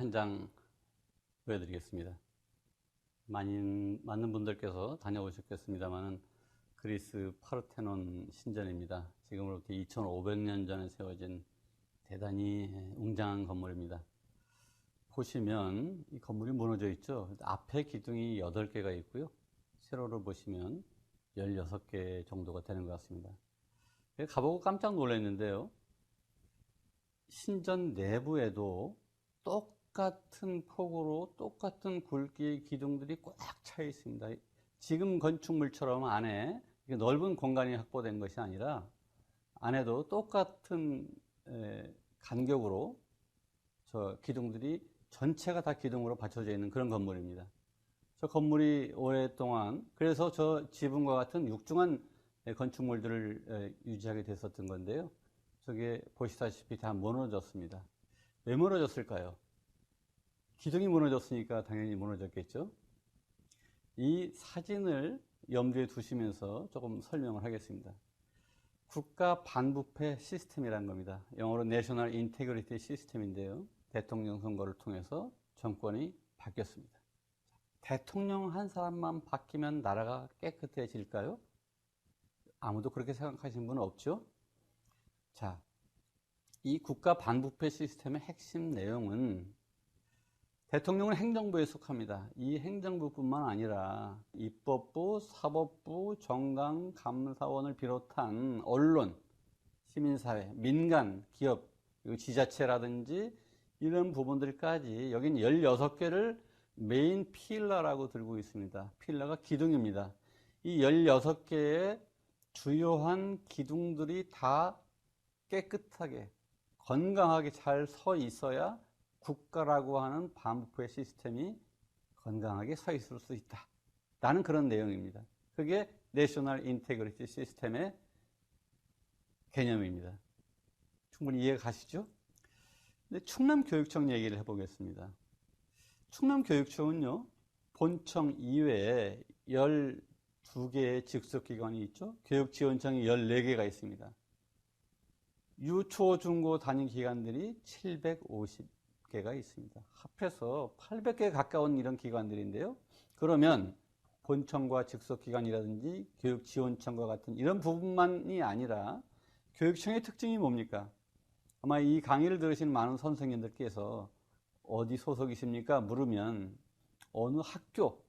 한 장 보여드리겠습니다. 많은 분들께서 다녀오셨겠습니다만 그리스 파르테논 신전입니다. 지금으로부터 2500년 전에 세워진 대단히 웅장한 건물입니다. 보시면 이 건물이 무너져 있죠. 앞에 기둥이 8개가 있고요. 세로로 보시면 16개 정도가 되는 것 같습니다. 가보고 깜짝 놀랐는데요. 신전 내부에도 똑같은 폭으로 똑같은 굵기의 기둥들이 꽉 차 있습니다. 지금 건축물처럼 안에 넓은 공간이 확보된 것이 아니라 안에도 똑같은 간격으로 저 기둥들이 전체가 다 기둥으로 받쳐져 있는 그런 건물입니다. 저 건물이 오랫동안 그래서 저 지붕과 같은 육중한 건축물들을 유지하게 됐었던 건데요. 저게 보시다시피 다 무너졌습니다. 왜 무너졌을까요? 기둥이 무너졌으니까 당연히 무너졌겠죠. 이 사진을 염두에 두시면서 조금 설명을 하겠습니다. 국가 반부패 시스템이라는 겁니다. 영어로 National Integrity System인데요. 대통령 선거를 통해서 정권이 바뀌었습니다. 대통령 한 사람만 바뀌면 나라가 깨끗해질까요? 아무도 그렇게 생각하시는 분은 없죠? 자, 이 국가 반부패 시스템의 핵심 내용은 대통령은 행정부에 속합니다. 이 행정부뿐만 아니라 입법부, 사법부, 정당, 감사원을 비롯한 언론, 시민사회, 민간, 기업, 지자체라든지 이런 부분들까지 여긴 16개를 메인 필러라고 들고 있습니다. 필러가 기둥입니다. 이 16개의 주요한 기둥들이 다 깨끗하게 건강하게 잘 서 있어야 국가라고 하는 반부패 시스템이 건강하게 서 있을 수 있다 라는 그런 내용입니다. 그게 내셔널 인테그리티 시스템의 개념입니다. 충분히 이해가 가시죠? 근데 충남교육청 얘기를 해보겠습니다. 충남교육청은요, 본청 이외에 12개의 직속기관이 있죠. 교육지원청이 14개가 있습니다. 유초, 중고 단위 기관들이 750개가 있습니다. 합해서 800개 가까운 이런 기관들인데요. 그러면 본청과 직속기관이라든지 교육지원청과 같은 이런 부분만이 아니라 교육청의 특징이 뭡니까? 아마 이 강의를 들으신 많은 선생님들께서 어디 소속이십니까? 물으면 어느 학교,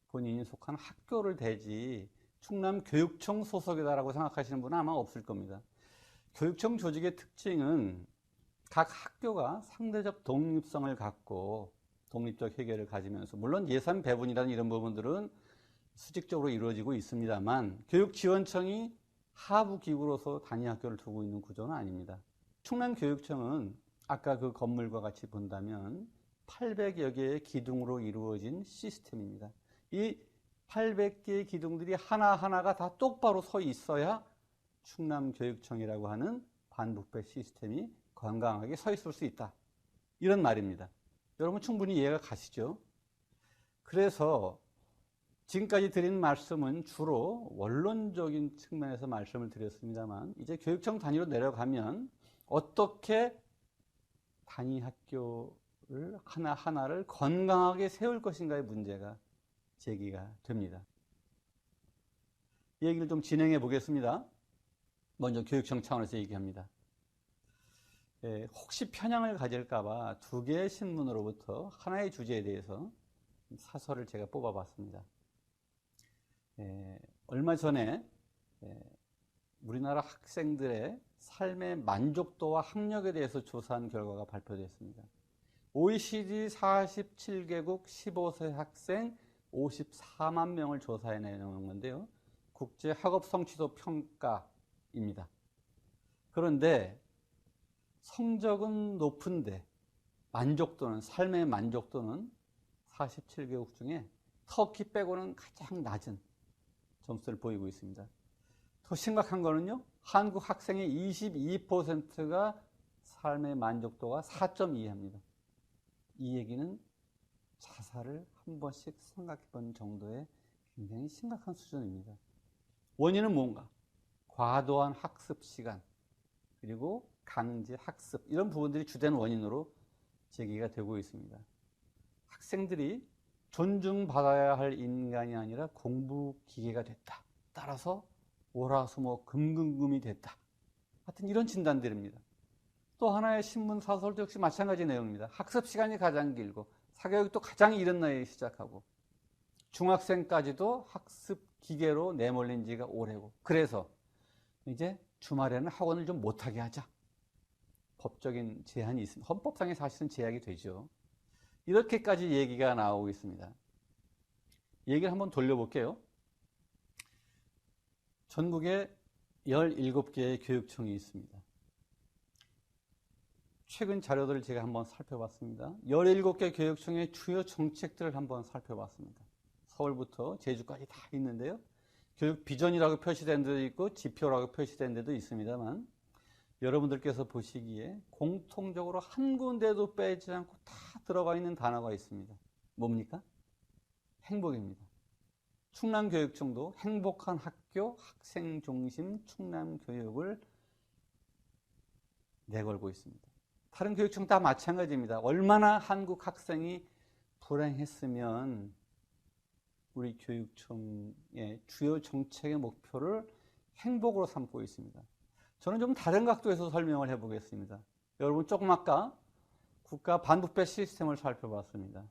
본인이 속한 학교를 대지 충남교육청 소속이다라고 생각하시는 분은 아마 없을 겁니다. 교육청 조직의 특징은 각 학교가 상대적 독립성을 갖고 독립적 해결을 가지면서 물론 예산 배분이라는 이런 부분들은 수직적으로 이루어지고 있습니다만 교육지원청이 하부 기구로서 단위 학교를 두고 있는 구조는 아닙니다. 충남교육청은 아까 그 건물과 같이 본다면 800여 개의 기둥으로 이루어진 시스템입니다. 이 800개의 기둥들이 하나하나가 다 똑바로 서 있어야 충남교육청이라고 하는 반부패 시스템이 건강하게 서 있을 수 있다. 이런 말입니다. 여러분 충분히 이해가 가시죠? 그래서 지금까지 드린 말씀은 주로 원론적인 측면에서 말씀을 드렸습니다만 이제 교육청 단위로 내려가면 어떻게 단위 학교를 하나하나를 건강하게 세울 것인가의 문제가 제기가 됩니다. 이 얘기를 좀 진행해 보겠습니다. 먼저 교육청 차원에서 얘기합니다. 혹시 편향을 가질까봐 2개의 신문으로부터 하나의 주제에 대해서 사설을 제가 뽑아봤습니다. 얼마 전에 우리나라 학생들의 삶의 만족도와 학력에 대해서 조사한 결과가 발표됐습니다. OECD 47개국 15세 학생 54만 명을 조사해내는 건데요. 국제 학업 성취도 평가입니다. 그런데 성적은 높은데 만족도는, 삶의 만족도는 47개국 중에 터키 빼고는 가장 낮은 점수를 보이고 있습니다. 더 심각한 거는요, 한국 학생의 22%가 삶의 만족도가 4.2합니다. 이 얘기는 자살을 한 번씩 생각해 본 정도의 굉장히 심각한 수준입니다. 원인은 뭔가? 과도한 학습 시간, 그리고 강제 학습, 이런 부분들이 주된 원인으로 제기가 되고 있습니다. 학생들이 존중받아야 할 인간이 아니라 공부 기계가 됐다. 따라서 월화수목 금금금이 됐다. 하여튼 이런 진단들입니다. 또 하나의 신문 사설도 역시 마찬가지 내용입니다. 학습 시간이 가장 길고 사교육도 가장 이른 나이에 시작하고 중학생까지도 학습 기계로 내몰린 지가 오래고 그래서 이제 주말에는 학원을 좀 못하게 하자. 법적인 제한이 있습니다. 헌법상에 사실은 제약이 되죠. 이렇게까지 얘기가 나오고 있습니다. 얘기를 한번 돌려볼게요. 전국에 17개의 교육청이 있습니다. 최근 자료들을 제가 한번 살펴봤습니다. 17개 교육청의 주요 정책들을 한번 살펴봤습니다. 서울부터 제주까지 다 있는데요. 교육 비전이라고 표시된 데도 있고 지표라고 표시된 데도 있습니다만 여러분들께서 보시기에 공통적으로 한 군데도 빼지 않고 다 들어가 있는 단어가 있습니다. 뭡니까? 행복입니다. 충남교육청도 행복한 학교 학생 중심 충남교육을 내걸고 있습니다. 다른 교육청 다 마찬가지입니다. 얼마나 한국 학생이 불행했으면 우리 교육청의 주요 정책의 목표를 행복으로 삼고 있습니다. 저는 좀 다른 각도에서 설명을 해보겠습니다. 여러분 조금 아까 국가 반부패 시스템을 살펴봤습니다.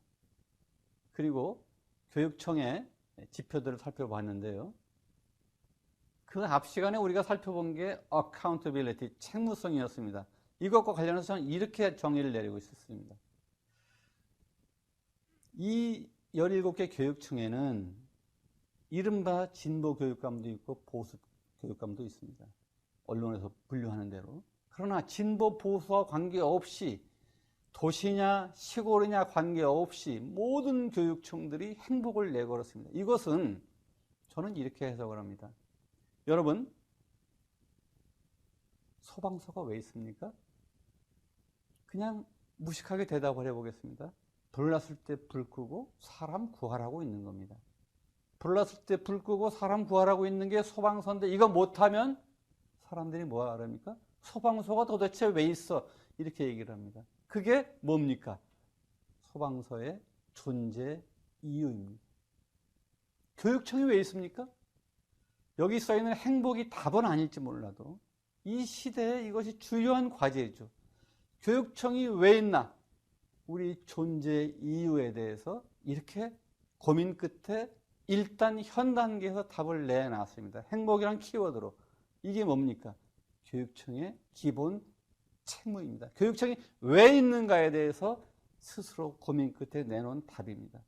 그리고 교육청의 지표들을 살펴봤는데요. 그 앞 시간에 우리가 살펴본 게 accountability, 책무성이었습니다. 이것과 관련해서 저는 이렇게 정의를 내리고 있었습니다. 이 17개 교육청에는 이른바 진보 교육감도 있고 보수 교육감도 있습니다. 언론에서 분류하는 대로. 그러나 진보 보수와 관계없이 도시냐 시골이냐 관계없이 모든 교육청들이 행복을 내걸었습니다. 이것은 저는 이렇게 해석을 합니다. 여러분, 소방서가 왜 있습니까? 그냥 무식하게 대답을 해보겠습니다. 불났을 때 불 끄고 사람 구하라고 있는 겁니다. 불났을 때 불 끄고 사람 구하라고 있는 게 소방서인데 이거 못하면 사람들이 뭐 하랍니까? 소방서가 도대체 왜 있어? 이렇게 얘기를 합니다. 그게 뭡니까? 소방서의 존재 이유입니다. 교육청이 왜 있습니까? 여기 써있는 행복이 답은 아닐지 몰라도 이 시대에 이것이 주요한 과제죠. 교육청이 왜 있나? 우리 존재 이유에 대해서 이렇게 고민 끝에 일단 현 단계에서 답을 내놨습니다. 행복이란 키워드로. 이게 뭡니까? 교육청의 기본 책무입니다. 교육청이 왜 있는가에 대해서 스스로 고민 끝에 내놓은 답입니다.